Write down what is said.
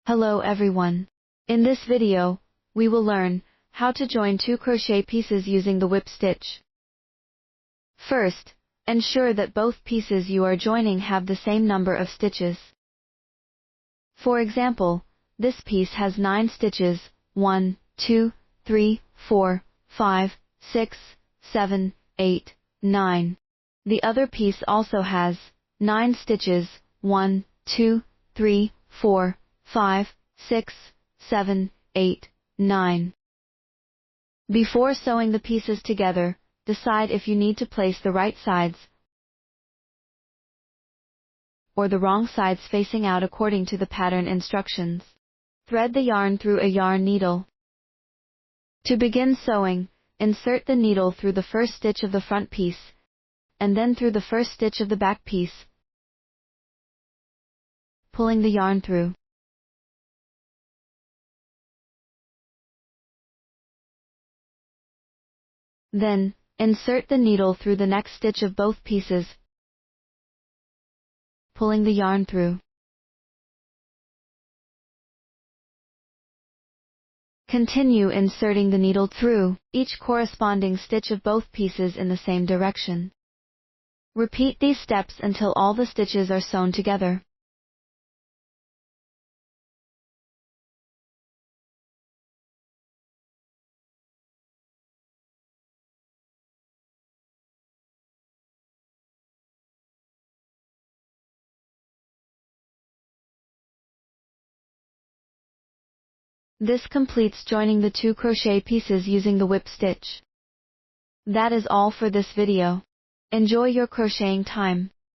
Hello everyone. In this video, we will learn how to join two crochet pieces using the whip stitch. First, ensure that both pieces you are joining have the same number of stitches. For example, this piece has 9 stitches, 1, 2, 3, 4, 5, 6, 7, 8, 9. The other piece also has 9 stitches, 1, 2, 3, 4, 5, 6, 7, 8, 9. Before sewing the pieces together, decide if you need to place the right sides or the wrong sides facing out according to the pattern instructions. Thread the yarn through a yarn needle. To begin sewing, insert the needle through the first stitch of the front piece, and then through the first stitch of the back piece, pulling the yarn through. Then, insert the needle through the next stitch of both pieces, pulling the yarn through. Continue inserting the needle through each corresponding stitch of both pieces in the same direction. Repeat these steps until all the stitches are sewn together. This completes joining the two crochet pieces using the whip stitch. That is all for this video. Enjoy your crocheting time.